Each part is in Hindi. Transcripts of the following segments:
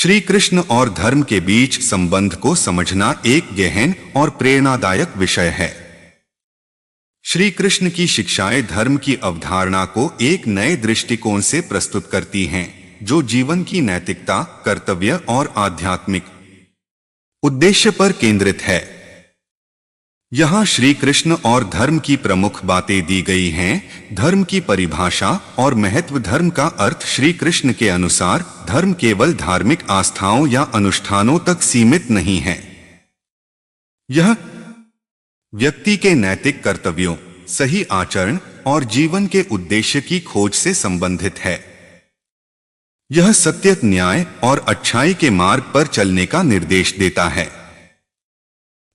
श्री कृष्ण और धर्म के बीच संबंध को समझना एक गहन और प्रेरणादायक विषय है। श्री कृष्ण की शिक्षाएं धर्म की अवधारणा को एक नए दृष्टिकोण से प्रस्तुत करती हैं, जो जीवन की नैतिकता, कर्तव्य और आध्यात्मिक उद्देश्य पर केंद्रित है। यहाँ श्री कृष्ण और धर्म की प्रमुख बातें दी गई हैं। धर्म की परिभाषा और महत्व। धर्म का अर्थ श्री कृष्ण के अनुसार धर्म केवल धार्मिक आस्थाओं या अनुष्ठानों तक सीमित नहीं है। यह व्यक्ति के नैतिक कर्तव्यों, सही आचरण और जीवन के उद्देश्य की खोज से संबंधित है। यह सत्य, न्याय और अच्छाई के मार्ग पर चलने का निर्देश देता है।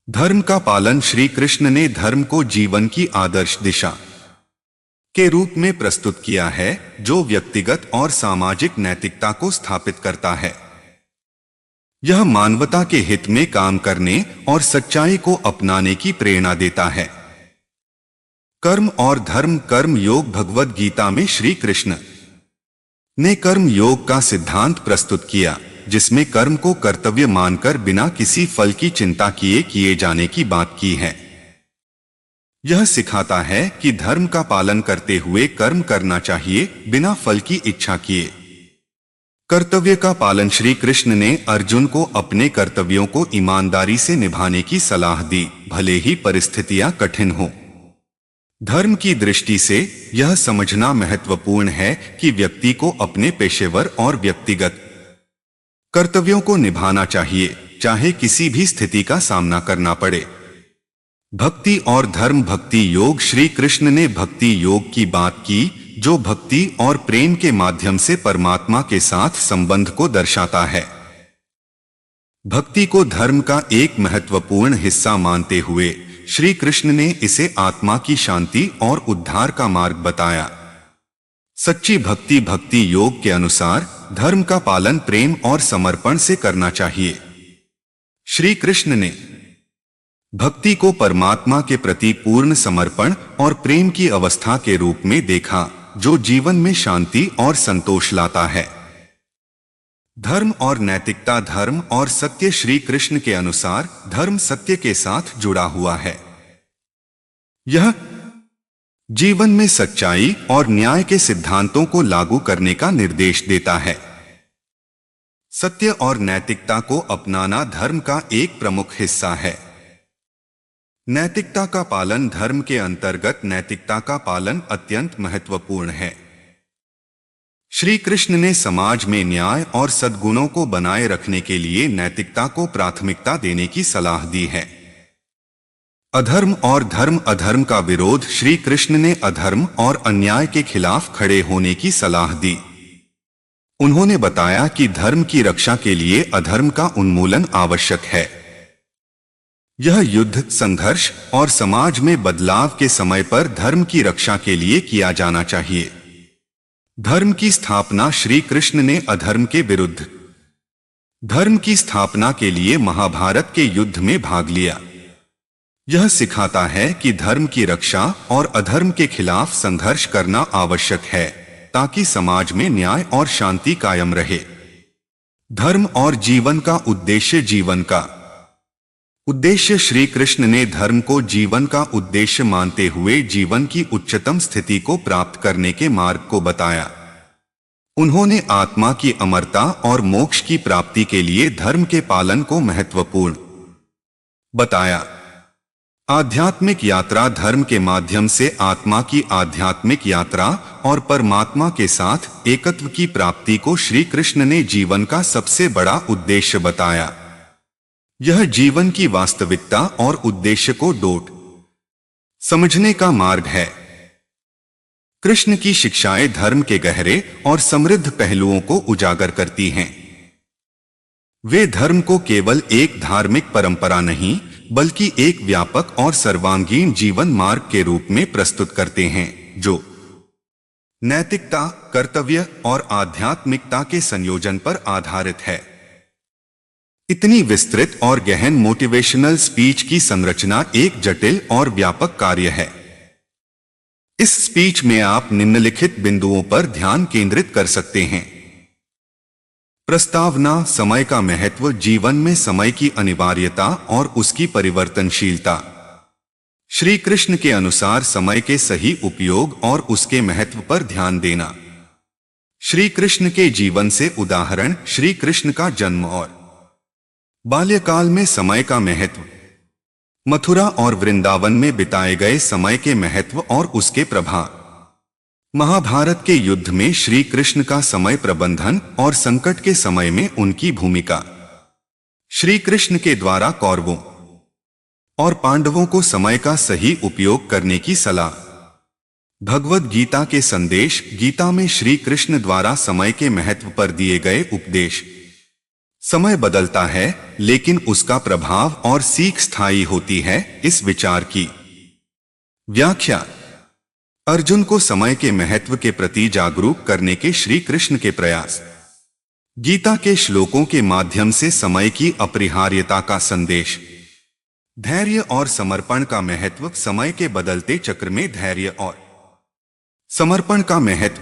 धर्म का पालन। श्री कृष्ण ने धर्म को जीवन की आदर्श दिशा के रूप में प्रस्तुत किया है, जो व्यक्तिगत और सामाजिक नैतिकता को स्थापित करता है। यह मानवता के हित में काम करने और सच्चाई को अपनाने की प्रेरणा देता है। कर्म और धर्म। कर्म योग। भगवद गीता में श्री कृष्ण ने कर्म योग का सिद्धांत प्रस्तुत किया, जिसमें कर्म को कर्तव्य मानकर बिना किसी फल की चिंता किए जाने की बात की है। यह सिखाता है कि धर्म का पालन करते हुए कर्म करना चाहिए, बिना फल की इच्छा किए। कर्तव्य का पालन। श्री कृष्ण ने अर्जुन को अपने कर्तव्यों को ईमानदारी से निभाने की सलाह दी, भले ही परिस्थितियां कठिन हो। धर्म की दृष्टि से यह समझना महत्वपूर्ण है कि व्यक्ति को अपने पेशेवर और व्यक्तिगत कर्तव्यों को निभाना चाहिए, चाहे किसी भी स्थिति का सामना करना पड़े। भक्ति और धर्म। भक्ति योग। श्री कृष्ण ने भक्ति योग की बात की, जो भक्ति और प्रेम के माध्यम से परमात्मा के साथ संबंध को दर्शाता है। भक्ति को धर्म का एक महत्वपूर्ण हिस्सा मानते हुए श्री कृष्ण ने इसे आत्मा की शांति और उद्धार का मार्ग बताया। सच्ची भक्ति। भक्ति योग के अनुसार धर्म का पालन प्रेम और समर्पण से करना चाहिए। श्री कृष्ण ने भक्ति को परमात्मा के प्रति पूर्ण समर्पण और प्रेम की अवस्था के रूप में देखा, जो जीवन में शांति और संतोष लाता है। धर्म और नैतिकता। धर्म और सत्य। श्री कृष्ण के अनुसार धर्म सत्य के साथ जुड़ा हुआ है। यह जीवन में सच्चाई और न्याय के सिद्धांतों को लागू करने का निर्देश देता है। सत्य और नैतिकता को अपनाना धर्म का एक प्रमुख हिस्सा है। नैतिकता का पालन। धर्म के अंतर्गत नैतिकता का पालन अत्यंत महत्वपूर्ण है। श्री कृष्ण ने समाज में न्याय और सद्गुणों को बनाए रखने के लिए नैतिकता को प्राथमिकता देने की सलाह दी है। अधर्म और धर्म। अधर्म का विरोध। श्री कृष्ण ने अधर्म और अन्याय के खिलाफ खड़े होने की सलाह दी। उन्होंने बताया कि धर्म की रक्षा के लिए अधर्म का उन्मूलन आवश्यक है। यह युद्ध, संघर्ष और समाज में बदलाव के समय पर धर्म की रक्षा के लिए किया जाना चाहिए। धर्म की स्थापना। श्री कृष्ण ने अधर्म के विरुद्ध धर्म की स्थापना के लिए महाभारत के युद्ध में भाग लिया। यह सिखाता है कि धर्म की रक्षा और अधर्म के खिलाफ संघर्ष करना आवश्यक है, ताकि समाज में न्याय और शांति कायम रहे। धर्म और जीवन का उद्देश्य। जीवन का उद्देश्य। श्री कृष्ण ने धर्म को जीवन का उद्देश्य मानते हुए जीवन की उच्चतम स्थिति को प्राप्त करने के मार्ग को बताया। उन्होंने आत्मा की अमरता और मोक्ष की प्राप्ति के लिए धर्म के पालन को महत्वपूर्ण बताया। आध्यात्मिक यात्रा। धर्म के माध्यम से आत्मा की आध्यात्मिक यात्रा और परमात्मा के साथ एकत्व की प्राप्ति को श्री कृष्ण ने जीवन का सबसे बड़ा उद्देश्य बताया। यह जीवन की वास्तविकता और उद्देश्य को डोट समझने का मार्ग है। कृष्ण की शिक्षाएं धर्म के गहरे और समृद्ध पहलुओं को उजागर करती हैं। वे धर्म को केवल एक धार्मिक परंपरा नहीं, बल्कि एक व्यापक और सर्वांगीण जीवन मार्ग के रूप में प्रस्तुत करते हैं, जो नैतिकता, कर्तव्य और आध्यात्मिकता के संयोजन पर आधारित है। इतनी विस्तृत और गहन मोटिवेशनल स्पीच की संरचना एक जटिल और व्यापक कार्य है। इस स्पीच में आप निम्नलिखित बिंदुओं पर ध्यान केंद्रित कर सकते हैं। प्रस्तावना: समय का महत्व, जीवन में समय की अनिवार्यता और उसकी परिवर्तनशीलता। श्री कृष्ण के अनुसार समय के सही उपयोग और उसके महत्व पर ध्यान देना। श्री कृष्ण के जीवन से उदाहरण: श्री कृष्ण का जन्म और बाल्यकाल में समय का महत्व, मथुरा और वृंदावन में बिताए गए समय के महत्व और उसके प्रभाव, महाभारत के युद्ध में श्री कृष्ण का समय प्रबंधन और संकट के समय में उनकी भूमिका, श्री कृष्ण के द्वारा कौरवों और पांडवों को समय का सही उपयोग करने की सलाह, भगवद गीता के संदेश, गीता में श्री कृष्ण द्वारा समय के महत्व पर दिए गए उपदेश। समय बदलता है लेकिन उसका प्रभाव और सीख स्थायी होती है, इस विचार की व्याख्या। अर्जुन को समय के महत्व के प्रति जागरूक करने के श्री कृष्ण के प्रयास, गीता के श्लोकों के माध्यम से समय की अपरिहार्यता का संदेश, धैर्य और समर्पण का महत्व, समय के बदलते चक्र में धैर्य और समर्पण का महत्व,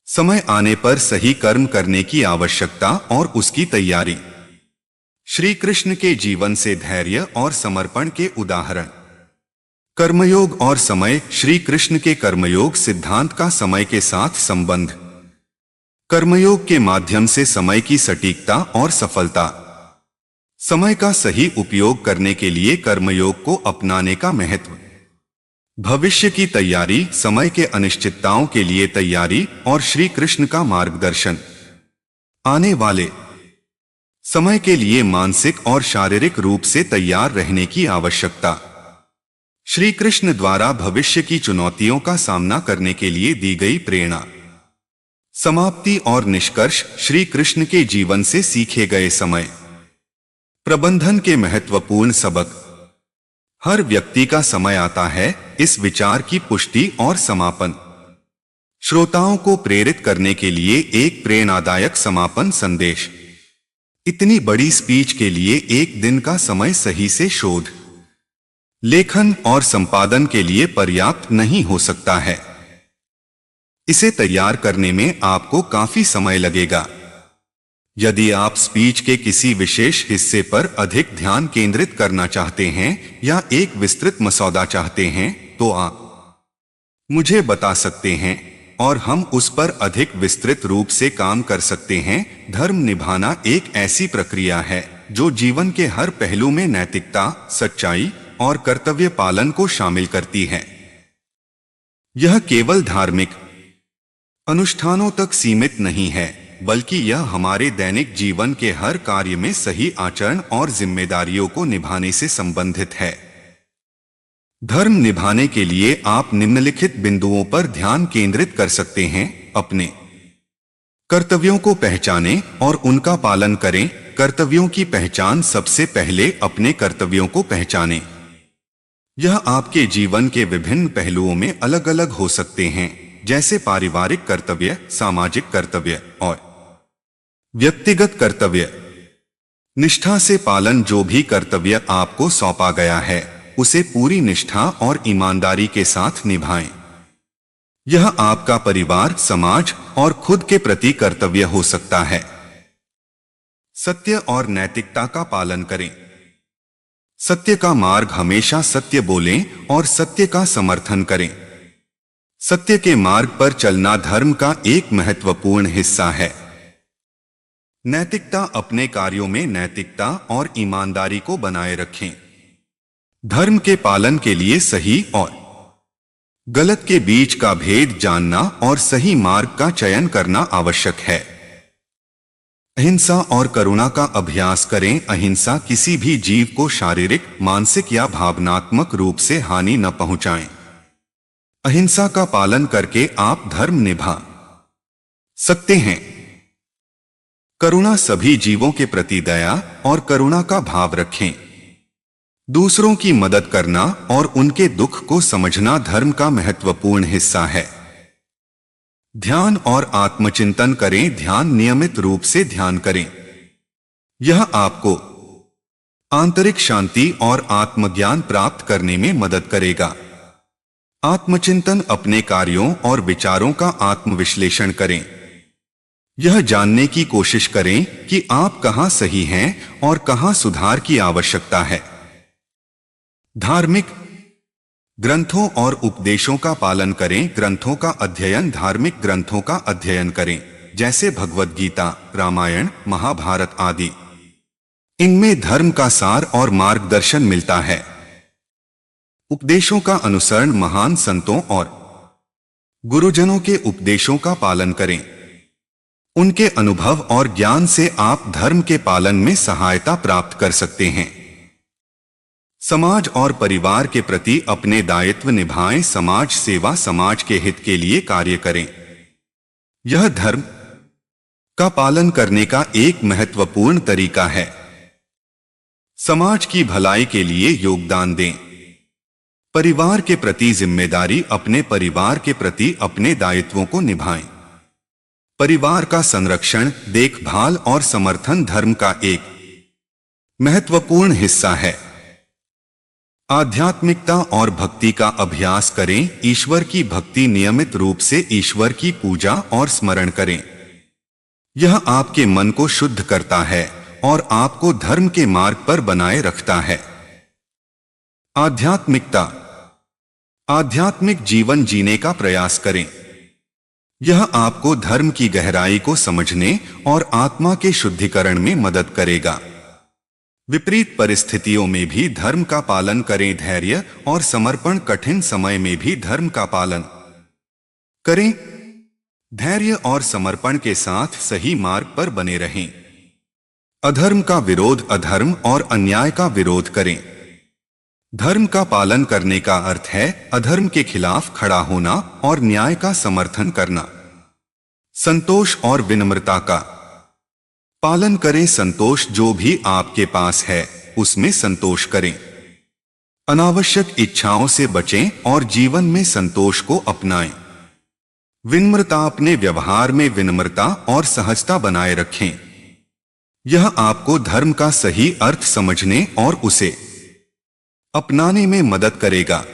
समय आने पर सही कर्म करने की आवश्यकता और उसकी तैयारी। श्री कृष्ण के जीवन से धैर्य और समर्पण के उदाहरण, कर्मयोग और समय, श्री कृष्ण के कर्मयोग सिद्धांत का समय के साथ संबंध, कर्मयोग के माध्यम से समय की सटीकता और सफलता, समय का सही उपयोग करने के लिए कर्मयोग को अपनाने का महत्व, भविष्य की तैयारी, समय के अनिश्चितताओं के लिए तैयारी और श्री कृष्ण का मार्गदर्शन, आने वाले समय के लिए मानसिक और शारीरिक रूप से तैयार रहने की आवश्यकता, श्री कृष्ण द्वारा भविष्य की चुनौतियों का सामना करने के लिए दी गई प्रेरणा, समाप्ति और निष्कर्ष, श्री कृष्ण के जीवन से सीखे गए समय प्रबंधन के महत्वपूर्ण सबक। हर व्यक्ति का समय आता है, इस विचार की पुष्टि और समापन। श्रोताओं को प्रेरित करने के लिए एक प्रेरणादायक समापन संदेश। इतनी बड़ी स्पीच के लिए एक दिन का समय सही से शोध, लेखन और संपादन के लिए पर्याप्त नहीं हो सकता है। इसे तैयार करने में आपको काफी समय लगेगा। यदि आप स्पीच के किसी विशेष हिस्से पर अधिक ध्यान केंद्रित करना चाहते हैं या एक विस्तृत मसौदा चाहते हैं तो आप मुझे बता सकते हैं और हम उस पर अधिक विस्तृत रूप से काम कर सकते हैं। धर्म निभाना एक ऐसी प्रक्रिया है जो जीवन के हर पहलू में नैतिकता, सच्चाई और कर्तव्य पालन को शामिल करती है। यह केवल धार्मिक अनुष्ठानों तक सीमित नहीं है, बल्कि यह हमारे दैनिक जीवन के हर कार्य में सही आचरण और जिम्मेदारियों को निभाने से संबंधित है। धर्म निभाने के लिए आप निम्नलिखित बिंदुओं पर ध्यान केंद्रित कर सकते हैं। अपने कर्तव्यों को पहचानें और उनका पालन करें। कर्तव्यों की पहचान, सबसे पहले अपने कर्तव्यों को पहचानें। यह आपके जीवन के विभिन्न पहलुओं में अलग अलग हो सकते हैं, जैसे पारिवारिक कर्तव्य, सामाजिक कर्तव्य और व्यक्तिगत कर्तव्य। निष्ठा से पालन, जो भी कर्तव्य आपको सौंपा गया है उसे पूरी निष्ठा और ईमानदारी के साथ निभाएं। यह आपका परिवार, समाज और खुद के प्रति कर्तव्य हो सकता है। सत्य और नैतिकता का पालन करें। सत्य का मार्ग, हमेशा सत्य बोलें और सत्य का समर्थन करें। सत्य के मार्ग पर चलना धर्म का एक महत्वपूर्ण हिस्सा है। नैतिकता, अपने कार्यों में नैतिकता और ईमानदारी को बनाए रखें। धर्म के पालन के लिए सही और गलत के बीच का भेद जानना और सही मार्ग का चयन करना आवश्यक है। अहिंसा और करुणा का अभ्यास करें। अहिंसा, किसी भी जीव को शारीरिक, मानसिक या भावनात्मक रूप से हानि न पहुंचाएं। अहिंसा का पालन करके आप धर्म निभा सकते हैं। करुणा, सभी जीवों के प्रति दया और करुणा का भाव रखें। दूसरों की मदद करना और उनके दुख को समझना धर्म का महत्वपूर्ण हिस्सा है। ध्यान और आत्मचिंतन करें। ध्यान, नियमित रूप से ध्यान करें। यह आपको आंतरिक शांति और आत्मज्ञान प्राप्त करने में मदद करेगा। आत्मचिंतन, अपने कार्यों और विचारों का आत्मविश्लेषण करें। यह जानने की कोशिश करें कि आप कहां सही हैं और कहां सुधार की आवश्यकता है। धार्मिक ग्रंथों और उपदेशों का पालन करें। ग्रंथों का अध्ययन, धार्मिक ग्रंथों का अध्ययन करें, जैसे भगवद गीता, रामायण, महाभारत आदि। इनमें धर्म का सार और मार्गदर्शन मिलता है। उपदेशों का अनुसरण, महान संतों और गुरुजनों के उपदेशों का पालन करें। उनके अनुभव और ज्ञान से आप धर्म के पालन में सहायता प्राप्त कर सकते हैं। समाज और परिवार के प्रति अपने दायित्व निभाएं। समाज सेवा, समाज के हित के लिए कार्य करें। यह धर्म का पालन करने का एक महत्वपूर्ण तरीका है। समाज की भलाई के लिए योगदान दें। परिवार के प्रति जिम्मेदारी, अपने परिवार के प्रति अपने दायित्वों को निभाएं। परिवार का संरक्षण, देखभाल और समर्थन धर्म का एक महत्वपूर्ण हिस्सा है। आध्यात्मिकता और भक्ति का अभ्यास करें। ईश्वर की भक्ति, नियमित रूप से ईश्वर की पूजा और स्मरण करें। यह आपके मन को शुद्ध करता है और आपको धर्म के मार्ग पर बनाए रखता है। आध्यात्मिकता, आध्यात्मिक जीवन जीने का प्रयास करें। यह आपको धर्म की गहराई को समझने और आत्मा के शुद्धिकरण में मदद करेगा। विपरीत परिस्थितियों में भी धर्म का पालन करें। धैर्य और समर्पण, कठिन समय में भी धर्म का पालन करें। धैर्य और समर्पण के साथ सही मार्ग पर बने रहें। अधर्म का विरोध, अधर्म और अन्याय का विरोध करें। धर्म का पालन करने का अर्थ है अधर्म के खिलाफ खड़ा होना और न्याय का समर्थन करना। संतोष और विनम्रता का पालन करें। संतोष, जो भी आपके पास है उसमें संतोष करें। अनावश्यक इच्छाओं से बचें और जीवन में संतोष को अपनाएं। विनम्रता, अपने व्यवहार में विनम्रता और सहजता बनाए रखें। यह आपको धर्म का सही अर्थ समझने और उसे अपनाने में मदद करेगा।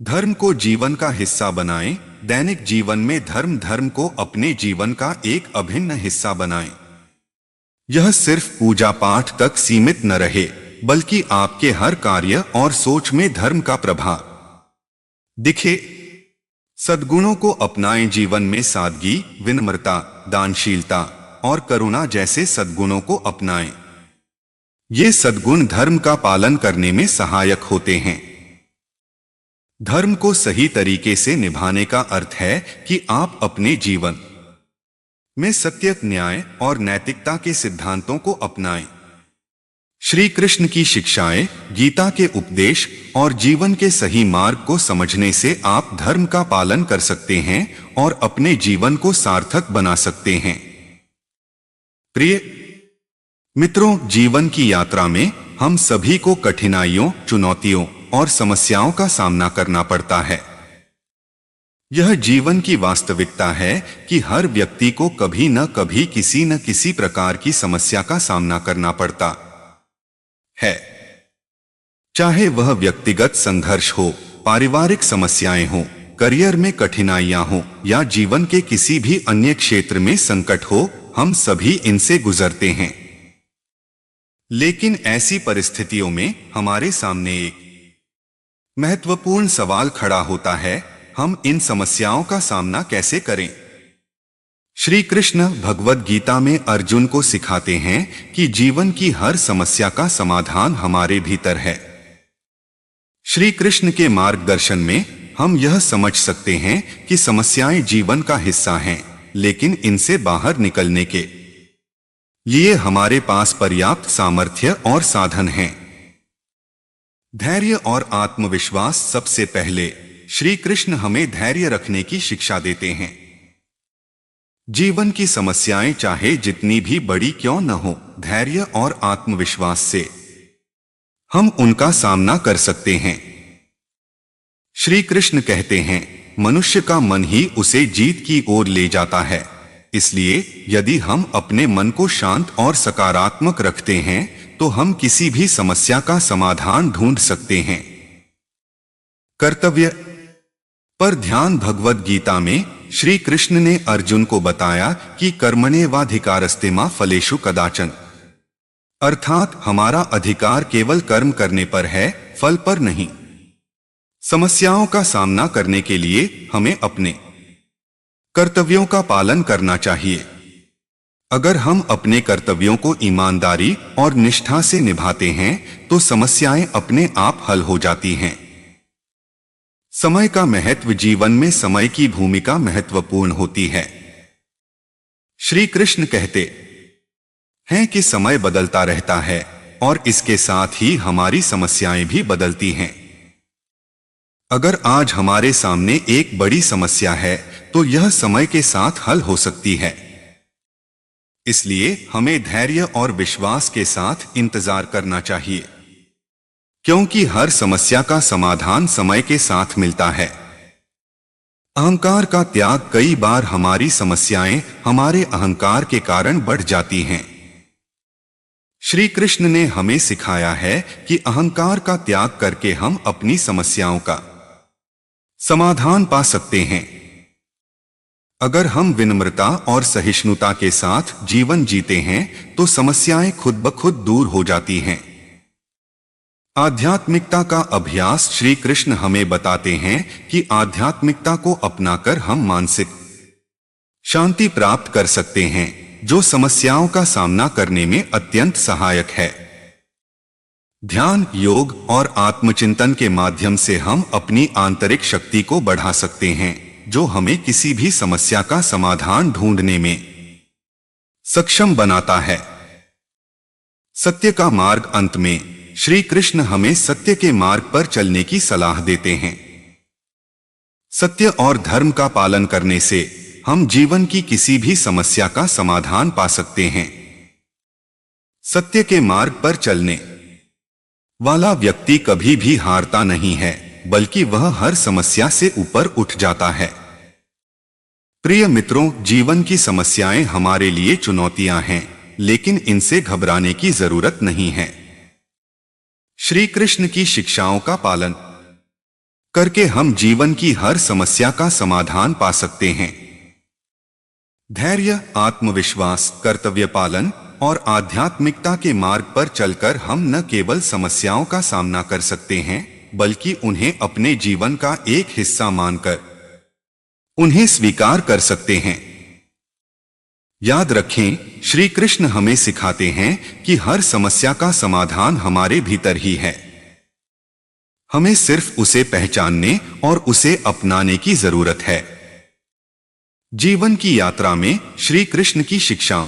धर्म को जीवन का हिस्सा बनाएं। दैनिक जीवन में धर्म को अपने जीवन का एक अभिन्न हिस्सा बनाएं। यह सिर्फ पूजा पाठ तक सीमित न रहे, बल्कि आपके हर कार्य और सोच में धर्म का प्रभाव दिखे। सद्गुणों को अपनाएं। जीवन में सादगी, विनम्रता, दानशीलता और करुणा जैसे सद्गुणों को अपनाएं। ये सद्गुण धर्म का पालन करने में सहायक होते हैं। धर्म को सही तरीके से निभाने का अर्थ है कि आप अपने जीवन में सत्य, न्याय और नैतिकता के सिद्धांतों को अपनाएं। श्री कृष्ण की शिक्षाएं, गीता के उपदेश और जीवन के सही मार्ग को समझने से आप धर्म का पालन कर सकते हैं और अपने जीवन को सार्थक बना सकते हैं। प्रिय मित्रों, जीवन की यात्रा में हम सभी को कठिनाइयों, चुनौतियों और समस्याओं का सामना करना पड़ता है। यह जीवन की वास्तविकता है कि हर व्यक्ति को कभी न कभी किसी न किसी प्रकार की समस्या का सामना करना पड़ता है। चाहे वह व्यक्तिगत संघर्ष हो, पारिवारिक समस्याएं हो, करियर में कठिनाइयां हो या जीवन के किसी भी अन्य क्षेत्र में संकट हो, हम सभी इनसे गुजरते हैं। लेकिन ऐसी परिस्थितियों में हमारे सामने एक महत्वपूर्ण सवाल खड़ा होता है, हम इन समस्याओं का सामना कैसे करें? श्री कृष्ण भगवद गीता में अर्जुन को सिखाते हैं कि जीवन की हर समस्या का समाधान हमारे भीतर है। श्री कृष्ण के मार्गदर्शन में हम यह समझ सकते हैं कि समस्याएं जीवन का हिस्सा हैं, लेकिन इनसे बाहर निकलने के लिए हमारे पास पर्याप्त सामर्थ्य और साधन हैं। धैर्य और आत्मविश्वास। सबसे पहले श्री कृष्ण हमें धैर्य रखने की शिक्षा देते हैं। जीवन की समस्याएं चाहे जितनी भी बड़ी क्यों न हो, धैर्य और आत्मविश्वास से हम उनका सामना कर सकते हैं। श्री कृष्ण कहते हैं, मनुष्य का मन ही उसे जीत की ओर ले जाता है। इसलिए यदि हम अपने मन को शांत और सकारात्मक रखते हैं तो हम किसी भी समस्या का समाधान ढूंढ सकते हैं। कर्तव्य पर ध्यान। भगवद गीता में श्री कृष्ण ने अर्जुन को बताया कि कर्मण्येवाधिकारस्ते मा फलेषु कदाचन, अर्थात हमारा अधिकार केवल कर्म करने पर है, फल पर नहीं। समस्याओं का सामना करने के लिए हमें अपने कर्तव्यों का पालन करना चाहिए। अगर हम अपने कर्तव्यों को ईमानदारी और निष्ठा से निभाते हैं तो समस्याएं अपने आप हल हो जाती हैं। समय का महत्व, जीवन में समय की भूमिका महत्वपूर्ण होती है। श्री कृष्ण कहते हैं कि समय बदलता रहता है और इसके साथ ही हमारी समस्याएं भी बदलती हैं। अगर आज हमारे सामने एक बड़ी समस्या है तो यह समय के साथ हल हो सकती है। इसलिए हमें धैर्य और विश्वास के साथ इंतजार करना चाहिए, क्योंकि हर समस्या का समाधान समय के साथ मिलता है। अहंकार का त्याग, कई बार हमारी समस्याएं हमारे अहंकार के कारण बढ़ जाती हैं। श्री कृष्ण ने हमें सिखाया है कि अहंकार का त्याग करके हम अपनी समस्याओं का समाधान पा सकते हैं। अगर हम विनम्रता और सहिष्णुता के साथ जीवन जीते हैं तो समस्याएं खुद ब खुद दूर हो जाती हैं। आध्यात्मिकता का अभ्यास, श्री कृष्ण हमें बताते हैं कि आध्यात्मिकता को अपनाकर हम मानसिक शांति प्राप्त कर सकते हैं, जो समस्याओं का सामना करने में अत्यंत सहायक है। ध्यान, योग और आत्मचिंतन के माध्यम से हम अपनी आंतरिक शक्ति को बढ़ा सकते हैं, जो हमें किसी भी समस्या का समाधान ढूंढने में सक्षम बनाता है। सत्य का मार्ग, अंत में श्री कृष्ण हमें सत्य के मार्ग पर चलने की सलाह देते हैं। सत्य और धर्म का पालन करने से हम जीवन की किसी भी समस्या का समाधान पा सकते हैं। सत्य के मार्ग पर चलने वाला व्यक्ति कभी भी हारता नहीं है, बल्कि वह हर समस्या से ऊपर उठ जाता है। प्रिय मित्रों, जीवन की समस्याएं हमारे लिए चुनौतियां हैं, लेकिन इनसे घबराने की जरूरत नहीं है। श्री कृष्ण की शिक्षाओं का पालन करके हम जीवन की हर समस्या का समाधान पा सकते हैं। धैर्य, आत्मविश्वास, कर्तव्य पालन और आध्यात्मिकता के मार्ग पर चलकर हम न केवल समस्याओं का सामना कर सकते हैं, बल्कि उन्हें अपने जीवन का एक हिस्सा मानकर उन्हें स्वीकार कर सकते हैं। याद रखें, श्री कृष्ण हमें सिखाते हैं कि हर समस्या का समाधान हमारे भीतर ही है। हमें सिर्फ उसे पहचानने और उसे अपनाने की जरूरत है। जीवन की यात्रा में श्री कृष्ण की शिक्षाओं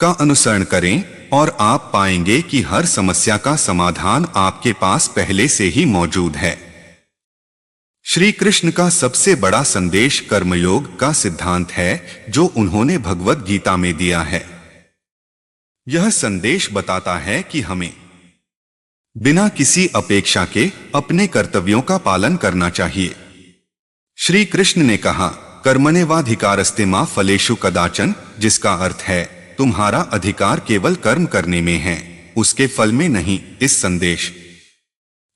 का अनुसरण करें और आप पाएंगे कि हर समस्या का समाधान आपके पास पहले से ही मौजूद है। श्री कृष्ण का सबसे बड़ा संदेश कर्मयोग का सिद्धांत है, जो उन्होंने भगवद गीता में दिया है। यह संदेश बताता है कि हमें बिना किसी अपेक्षा के अपने कर्तव्यों का पालन करना चाहिए। श्री कृष्ण ने कहा, कर्मण्येवाधिकारस्ते मा फलेषु कदाचन, जिसका अर्थ है तुम्हारा अधिकार केवल कर्म करने में है, उसके फल में नहीं। इस संदेश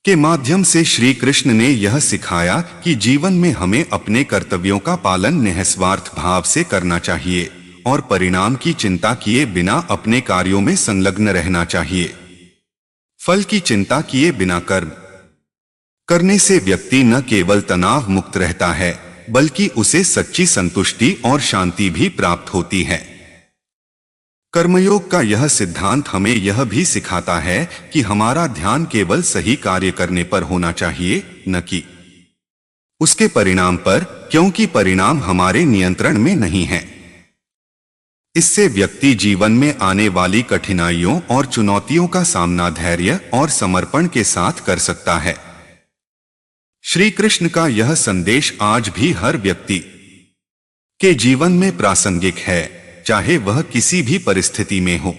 के माध्यम से श्री कृष्ण ने यह सिखाया कि जीवन में हमें अपने कर्तव्यों का पालन निस्वार्थ भाव से करना चाहिए और परिणाम की चिंता किए बिना अपने कार्यों में संलग्न रहना चाहिए। फल की चिंता किए बिना कर्म करने से व्यक्ति न केवल तनाव मुक्त रहता है, बल्कि उसे सच्ची संतुष्टि और शांति भी प्राप्त होती है। कर्मयोग का यह सिद्धांत हमें यह भी सिखाता है कि हमारा ध्यान केवल सही कार्य करने पर होना चाहिए, न कि उसके परिणाम पर, क्योंकि परिणाम हमारे नियंत्रण में नहीं है। इससे व्यक्ति जीवन में आने वाली कठिनाइयों और चुनौतियों का सामना धैर्य और समर्पण के साथ कर सकता है। श्री कृष्ण का यह संदेश आज भी हर व्यक्ति के जीवन में प्रासंगिक है, चाहे वह किसी भी परिस्थिति में हो।